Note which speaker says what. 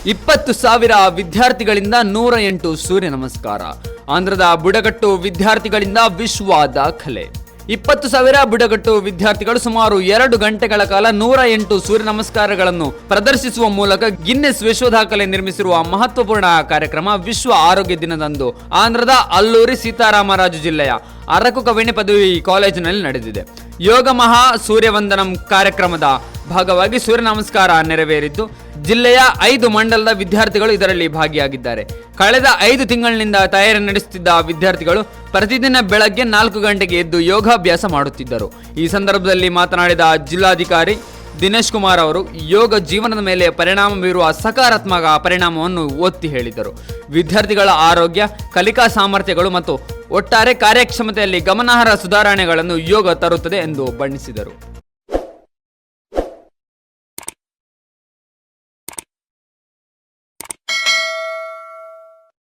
Speaker 1: 20,000 ವಿದ್ಯಾರ್ಥಿಗಳಿಂದ 108 ಸೂರ್ಯ ನಮಸ್ಕಾರ. ಆಂಧ್ರದ ಬುಡಕಟ್ಟು ವಿದ್ಯಾರ್ಥಿಗಳಿಂದ ವಿಶ್ವ ದಾಖಲೆ. 20,000 ಬುಡಕಟ್ಟು ವಿದ್ಯಾರ್ಥಿಗಳು ಸುಮಾರು 2 ಗಂಟೆಗಳ ಕಾಲ 108 ಸೂರ್ಯ ನಮಸ್ಕಾರಗಳನ್ನು ಪ್ರದರ್ಶಿಸುವ ಮೂಲಕ ಗಿನ್ನೆಸ್ ವಿಶ್ವ ದಾಖಲೆ ನಿರ್ಮಿಸಿರುವ ಮಹತ್ವಪೂರ್ಣ ಕಾರ್ಯಕ್ರಮ ವಿಶ್ವ ಆರೋಗ್ಯ ದಿನದಂದು ಆಂಧ್ರದ ಅಲ್ಲೂರಿ ಸೀತಾರಾಮರಾಜು ಜಿಲ್ಲೆಯ ಅರಕು ಕವಿಣಿ ಪದವಿ ಕಾಲೇಜಿನಲ್ಲಿ ನಡೆದಿದೆ. ಯೋಗ ಮಹಾ ಸೂರ್ಯವಂದನಂ ಕಾರ್ಯಕ್ರಮದ ಭಾಗವಾಗಿ ಸೂರ್ಯ ನಮಸ್ಕಾರ ನೆರವೇರಿದ್ದು ಜಿಲ್ಲೆಯ 5 ಮಂಡಲದ ವಿದ್ಯಾರ್ಥಿಗಳು ಇದರಲ್ಲಿ ಭಾಗಿಯಾಗಿದ್ದಾರೆ. ಕಳೆದ 5 ತಿಂಗಳಿನಿಂದ ತಯಾರಿ ನಡೆಸುತ್ತಿದ್ದ ವಿದ್ಯಾರ್ಥಿಗಳು ಪ್ರತಿದಿನ ಬೆಳಗ್ಗೆ 4 ಗಂಟೆಗೆ ಎದ್ದು ಯೋಗಾಭ್ಯಾಸ ಮಾಡುತ್ತಿದ್ದರು. ಈ ಸಂದರ್ಭದಲ್ಲಿ ಮಾತನಾಡಿದ ಜಿಲ್ಲಾಧಿಕಾರಿ ದಿನೇಶ್ ಕುಮಾರ್ ಅವರು ಯೋಗ ಜೀವನದ ಮೇಲೆ ಪರಿಣಾಮ ಬೀರುವ ಸಕಾರಾತ್ಮಕ ಪರಿಣಾಮವನ್ನು ಒತ್ತಿ ಹೇಳಿದರು. ವಿದ್ಯಾರ್ಥಿಗಳ ಆರೋಗ್ಯ, ಕಲಿಕಾ ಸಾಮರ್ಥ್ಯಗಳು ಮತ್ತು ಒಟ್ಟಾರೆ ಕಾರ್ಯಕ್ಷಮತೆಯಲ್ಲಿ ಗಮನಾರ್ಹ ಸುಧಾರಣೆಗಳನ್ನು ಯೋಗ ತರುತ್ತದೆ ಎಂದು ಬಣ್ಣಿಸಿದರು.